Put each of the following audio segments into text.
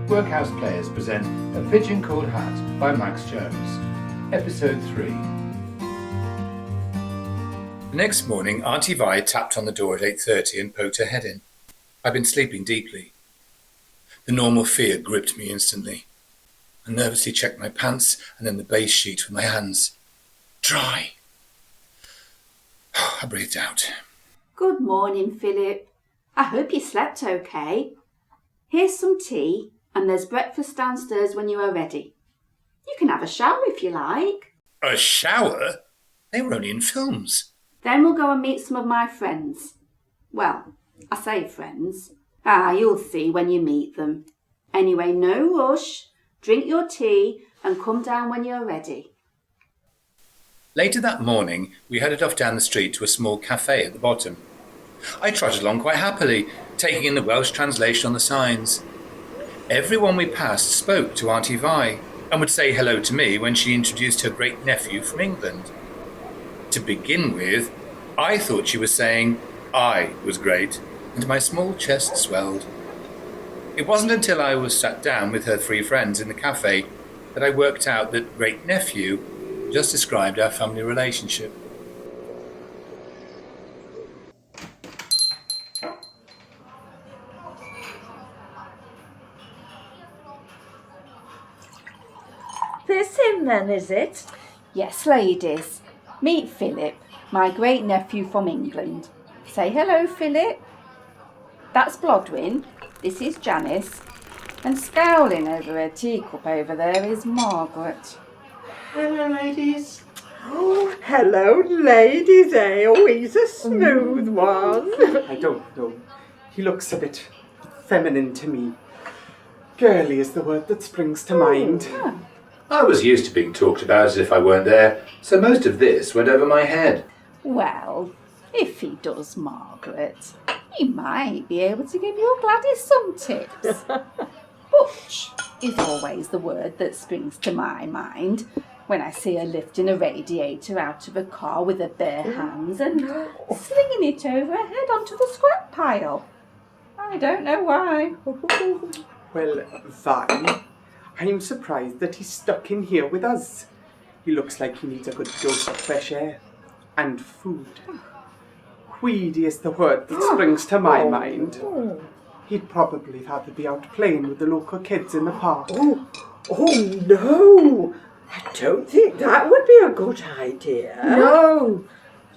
Workhouse Players present A Pigeon Called Hat by Max Jones. Episode 3. The next morning, Aunty Vi tapped on the door at 8:30 and poked her head in. I'd been sleeping deeply. The normal fear gripped me instantly. I nervously checked my pants and then the base sheet with my hands. Dry. I breathed out. Good morning, Philip. I hope you slept okay. Here's some tea, and there's breakfast downstairs when you are ready. You can have a shower if you like. A shower? They were only in films. Then we'll go and meet some of my friends. Well, I say friends. You'll see when you meet them. Anyway, no rush. Drink your tea and come down when you're ready. Later that morning, we headed off down the street to a small cafe at the bottom. I trotted along quite happily, taking in the Welsh translation on the signs. Everyone we passed spoke to Aunty Vi and would say hello to me when she introduced her great-nephew from England. To begin with, I thought she was saying I was great, and my small chest swelled. It wasn't until I was sat down with her 3 friends in the cafe that I worked out that great-nephew just described our family relationship. This him then, is it? Yes, ladies. Meet Philip, my great-nephew from England. Say hello, Philip. That's Blodwin. This is Janice. And scowling over her teacup over there is Margaret. Hello, ladies. Oh, hello, ladies, eh? Oh, he's a smooth one. I don't know. He looks a bit feminine to me. Girly is the word that springs to mind. I was used to being talked about as if I weren't there, so most of this went over my head. Well, if he does, Margaret, he might be able to give your Gladys some tips. Butch is always the word that springs to my mind when I see her lifting a radiator out of a car with her bare hands and slinging it over her head onto the scrap pile. I don't know why. Well, Vi, I'm surprised that he's stuck in here with us. He looks like he needs a good dose of fresh air and food. Weedy is the word that springs to my mind. He'd probably rather be out playing with the local kids in the park. Oh no! I don't think that would be a good idea. No.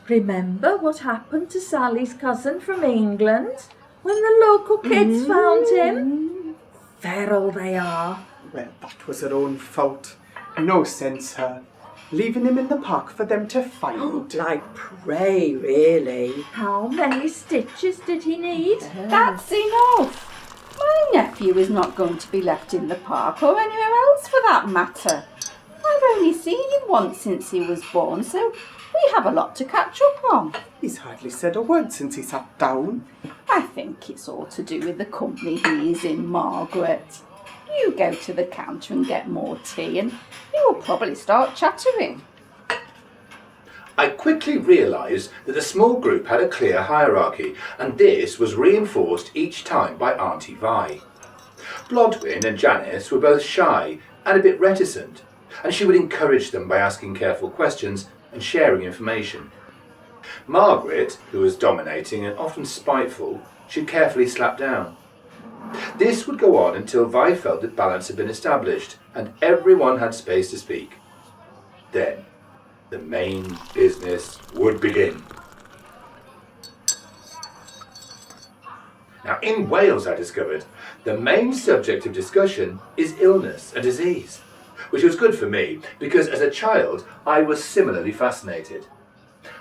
Remember what happened to Sally's cousin from England when the local kids found him? Feral they are. Well, that was her own fault. No sense, her. Leaving him in the park for them to find. Like prey, really. How many stitches did he need? That's enough. My nephew is not going to be left in the park or anywhere else for that matter. I've only seen him once since he was born, so we have a lot to catch up on. He's hardly said a word since he sat down. I think it's all to do with the company he is in, Margaret. You go to the counter and get more tea and he will probably start chattering. I quickly realised that the small group had a clear hierarchy, and this was reinforced each time by Aunty Vi. Blodwin and Janice were both shy and a bit reticent, and she would encourage them by asking careful questions and sharing information. Margaret, who was dominating and often spiteful, she'd carefully slap down. This would go on until Vi felt that balance had been established and everyone had space to speak. Then, the main business would begin. Now, in Wales, I discovered, the main subject of discussion is illness and disease, which was good for me because as a child I was similarly fascinated.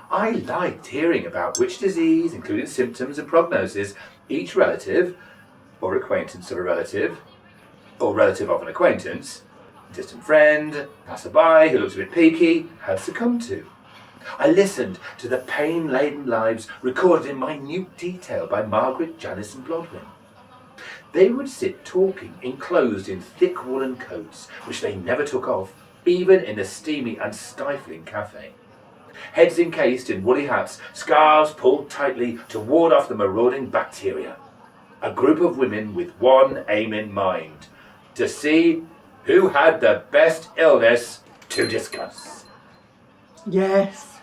I liked hearing about which disease, including symptoms and prognosis, each relative, or acquaintance of a relative, or relative of an acquaintance, distant friend, passerby who looks a bit peaky, had succumbed to. I listened to the pain-laden lives recorded in minute detail by Margaret, Janice and Blodwin. They would sit talking, enclosed in thick woolen coats, which they never took off, even in the steamy and stifling cafe. Heads encased in woolly hats, scarves pulled tightly to ward off the marauding bacteria. A group of women with one aim in mind, to see who had the best illness to discuss. Yes,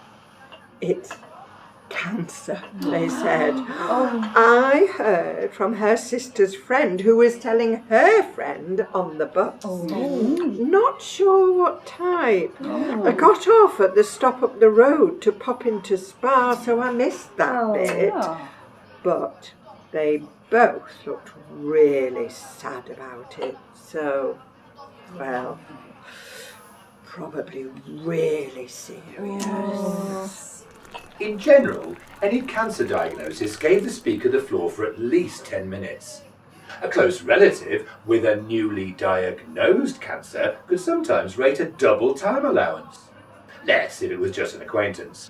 it's cancer, they said. I heard from her sister's friend who was telling her friend on the bus. Not sure what type. I got off at the stop up the road to pop into Spa, so I missed that bit. But they both looked really sad about it. So, well, probably really serious. In general, any cancer diagnosis gave the speaker the floor for at least 10 minutes. A close relative with a newly diagnosed cancer could sometimes rate a double time allowance. Less if it was just an acquaintance.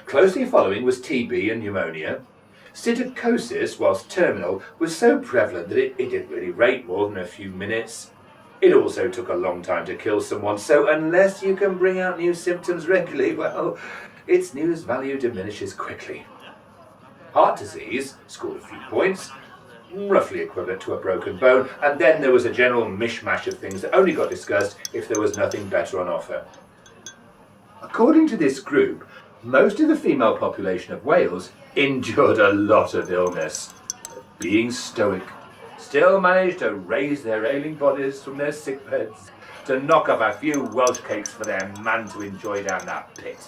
Closely following was TB and pneumonia. Psittacosis, whilst terminal, was so prevalent that it didn't really rate more than a few minutes. It also took a long time to kill someone, so unless you can bring out new symptoms regularly, well, its news value diminishes quickly. Heart disease scored a few points, roughly equivalent to a broken bone, and then there was a general mishmash of things that only got discussed if there was nothing better on offer. According to this group, most of the female population of Wales endured a lot of illness, but being stoic, still managed to raise their ailing bodies from their sick beds to knock up a few Welsh cakes for their man to enjoy down that pit.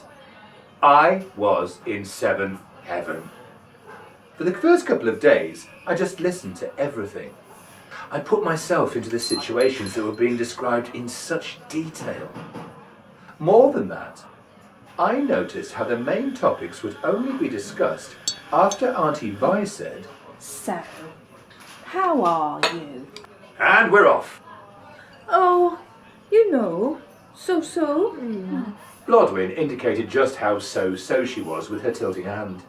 I was in seventh heaven. For the first couple of days, I just listened to everything. I put myself into the situations that were being described in such detail. More than that, I noticed how the main topics would only be discussed after Aunty Vi said, So, how are you? "And we're off." Oh, you know, so. Blodwyn indicated just how so-so she was with her tilting hand.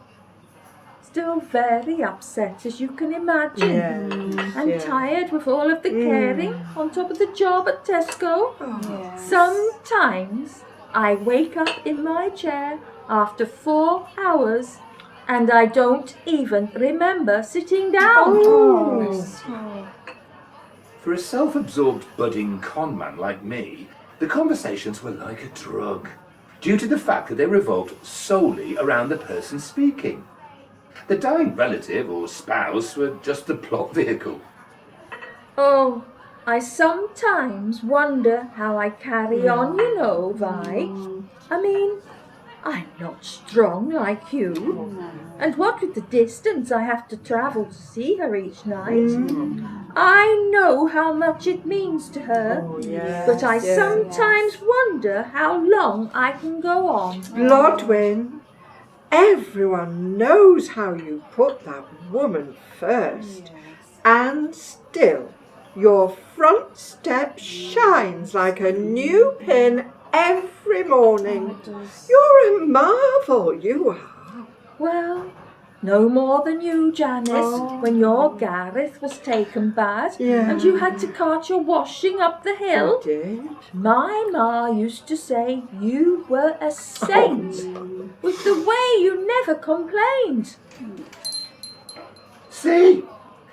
Still very upset, as you can imagine. And tired with all of the caring on top of the job at Tesco. Yes. Sometimes I wake up in my chair after 4 hours and I don't even remember sitting down. For a self-absorbed budding conman like me, the conversations were like a drug, due to the fact that they revolved solely around the person speaking. The dying relative or spouse were just the plot vehicle. Oh, I sometimes wonder how I carry on, you know, Vi. I mean, I'm not strong like you. And what with the distance I have to travel to see her each night, I know how much it means to her. But I sometimes wonder how long I can go on. Blodwyn, everyone knows how you put that woman first. And still, your front step shines like a new pin every morning. You're a marvel, you are. Well, no more than you, Janice, when your Gareth was taken bad and you had to cart your washing up the hill. I did. My ma used to say you were a saint with the way you never complained. See?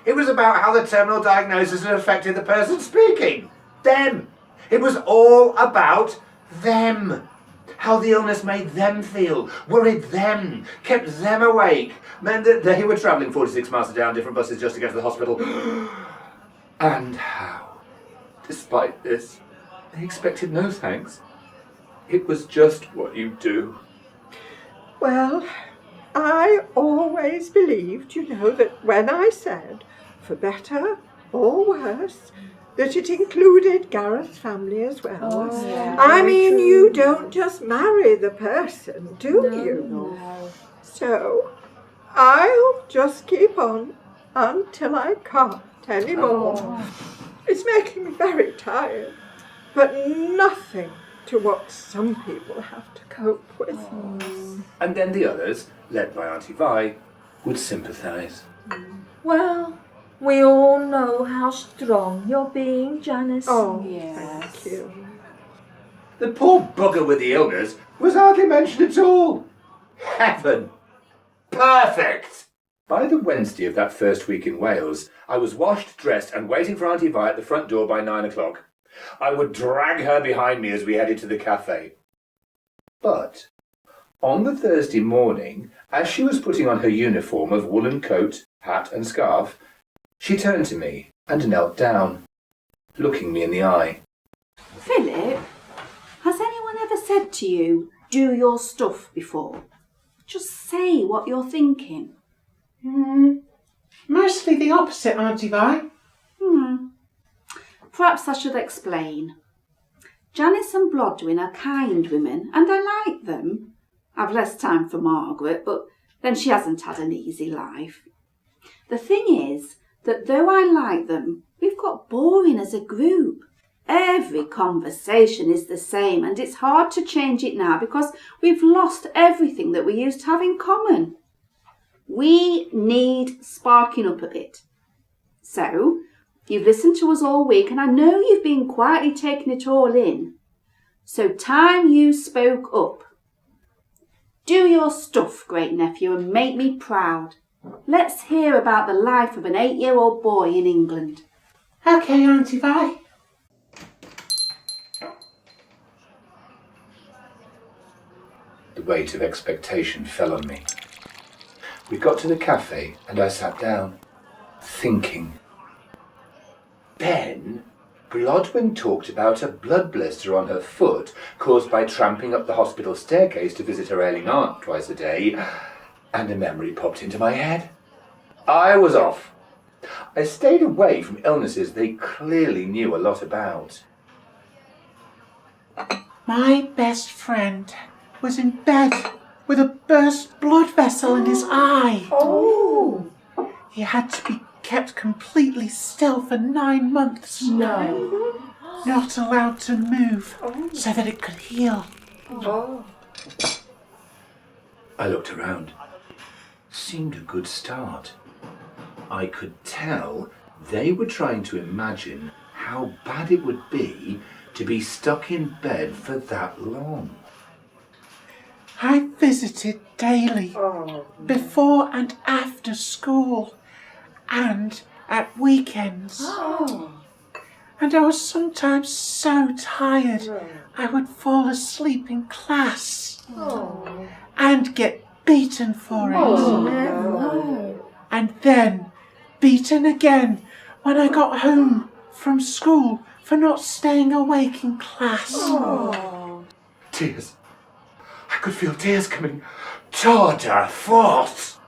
It was about how the terminal diagnosis had affected the person speaking. Them. It was all about them. How the illness made them feel, worried them, kept them awake, meant that they were travelling 46 miles a day on different buses just to get to the hospital. And how, despite this, they expected no thanks. It was just what you do. Well, I always believed, you know, that when I said, for better or worse, that it included Gareth's family as well. I mean, you don't just marry the person, do you? No. So, I'll just keep on until I can't anymore. It's making me very tired, but nothing to what some people have to cope with. And then the others, led by Aunty Vi, would sympathise. Well, we all know how strong you're being, Janice. Oh, Yes. thank you. The poor bugger with the illness was hardly mentioned at all. Heaven. Perfect. By the Wednesday of that first week in Wales, I was washed, dressed, and waiting for Aunty Vi at the front door by 9 o'clock. I would drag her behind me as we headed to the cafe. But on the Thursday morning, as she was putting on her uniform of woolen coat, hat, and scarf, she turned to me and knelt down, looking me in the eye. Philip, has anyone ever said to you, do your stuff before? Just say what you're thinking. Mostly the opposite, Aunty Vi. Perhaps I should explain. Janice and Blodwyn are kind women, and I like them. I've less time for Margaret, but then she hasn't had an easy life. The thing is that though I like them, we've got boring as a group. Every conversation is the same, and it's hard to change it now because we've lost everything that we used to have in common. We need sparking up a bit. So, you've listened to us all week, and I know you've been quietly taking it all in. So time you spoke up. Do your stuff, great nephew, and make me proud. Let's hear about the life of an 8-year-old boy in England. Okay, Aunty Vi. The weight of expectation fell on me. We got to the cafe and I sat down, thinking. Then Blodwyn talked about a blood blister on her foot caused by tramping up the hospital staircase to visit her ailing aunt twice a day, and a memory popped into my head. I was off. I stayed away from illnesses they clearly knew a lot about. My best friend was in bed with a burst blood vessel in his eye. Oh, He had to be kept completely still for 9 months. no. Not allowed to move so that it could heal. Oh. I looked around. Seemed a good start. I could tell they were trying to imagine how bad it would be to be stuck in bed for that long. I visited daily, Oh. before and after school, and at weekends. Oh, And I was sometimes so tired I would fall asleep in class and get beaten for it. no. And then beaten again when I got home from school for not staying awake in class. Tears. I could feel tears coming. Tour de force.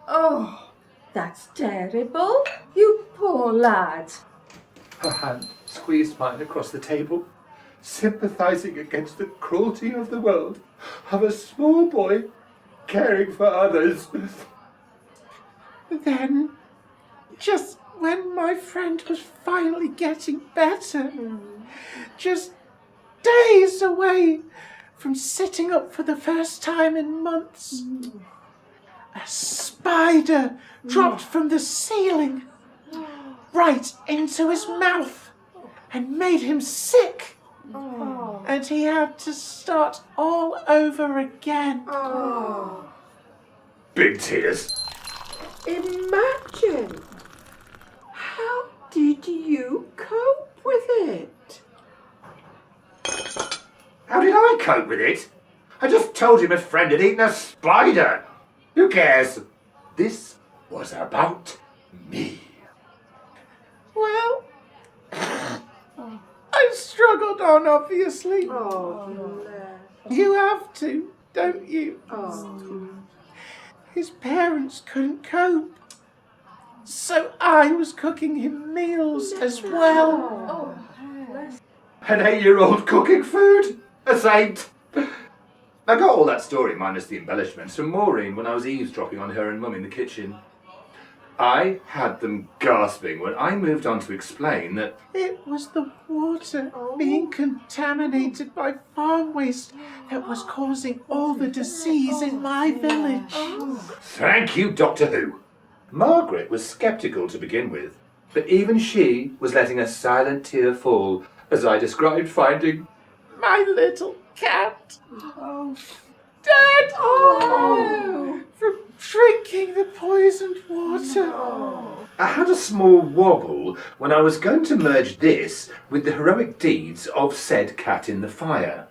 Oh, that's terrible. You poor lad. Her hand squeezed mine across the table, sympathising against the cruelty of the world, of a small boy caring for others. Then, just when my friend was finally getting better, just days away from sitting up for the first time in months, a spider dropped from the ceiling right into his mouth and made him sick. And he had to start all over again. Big tears. Imagine. How did you cope with it? How did I cope with it? I just told you my friend had eaten a spider. Who cares? This was about me. Well, I struggled on, obviously. You have to, don't you? His parents couldn't cope, so I was cooking him meals as well. An 8-year-old cooking food? A saint. I got all that story minus the embellishments from Maureen when I was eavesdropping on her and Mum in the kitchen. I had them gasping when I moved on to explain that It was the water being contaminated by farm waste that was causing all the disease in my village. thank you, Doctor Who. Margaret was sceptical to begin with, but even she was letting a silent tear fall as I described finding My little cat. Dead! From drinking the poisoned water. I had a small wobble when I was going to merge this with the heroic deeds of said cat in the fire.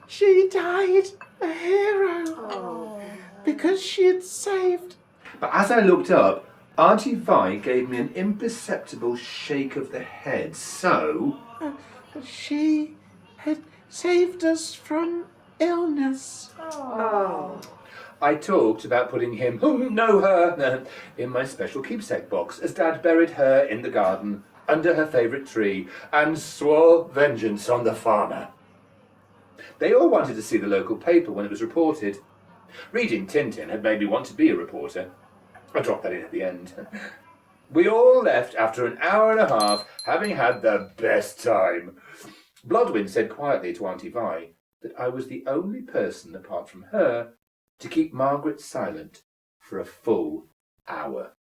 She died a hero because she had saved. But as I looked up, Aunty Vi gave me an imperceptible shake of the head, so... She had saved us from illness. I talked about putting him, her, in my special keepsake box as Dad buried her in the garden under her favourite tree and swore vengeance on the farmer. They all wanted to see the local paper when it was reported. Reading Tintin had made me want to be a reporter. I dropped that in at the end. We all left after an hour and a half, having had the best time. Blodwyn said quietly to Aunty Vi that I was the only person apart from her to keep Margaret silent for a full hour.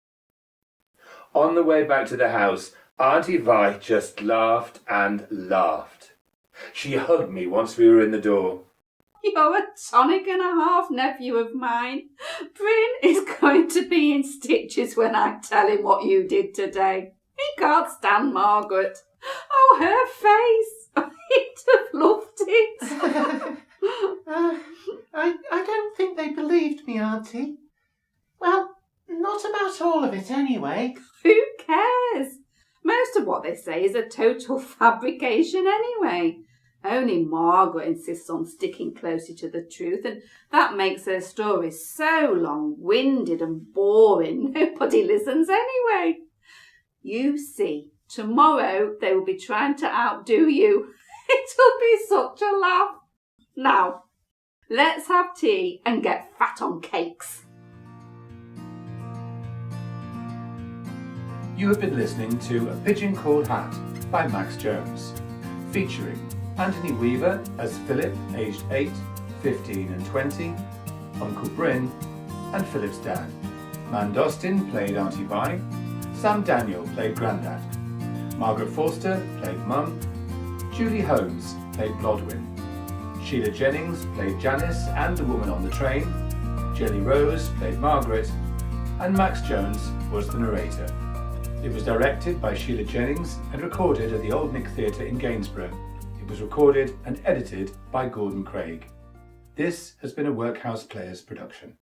On the way back to the house, Aunty Vi just laughed and laughed. She hugged me once we were in the door. You're a tonic and a half nephew of mine. Bryn is going to be in stitches when I tell him what you did today. He can't stand Margaret. Oh, her face. He'd have loved it. I don't think they believed me, Auntie. Well, not about all of it anyway. Who cares? Most of what they say is a total fabrication anyway. Only Margaret insists on sticking closer to the truth, and that makes her story so long-winded and boring, nobody listens anyway. You see, tomorrow they will be trying to outdo you. It'll be such a laugh. Now, let's have tea and get fat on cakes. You have been listening to A Pigeon Called Hat by Max Jones, featuring Anthony Weaver as Philip, aged 8, 15 and 20, Uncle Bryn, and Philip's dad. Mand Austin played Aunty Vi, Sam Daniel played Grandad, Margaret Forster played Mum, Julie Holmes played Blodwyn, Sheila Jennings played Janice and the woman on the train, Jelly Rose played Margaret, and Max Jones was the narrator. It was directed by Sheila Jennings and recorded at the Old Nick Theatre in Gainsborough. It was recorded and edited by Gordon Craig. This has been a Workhouse Players production.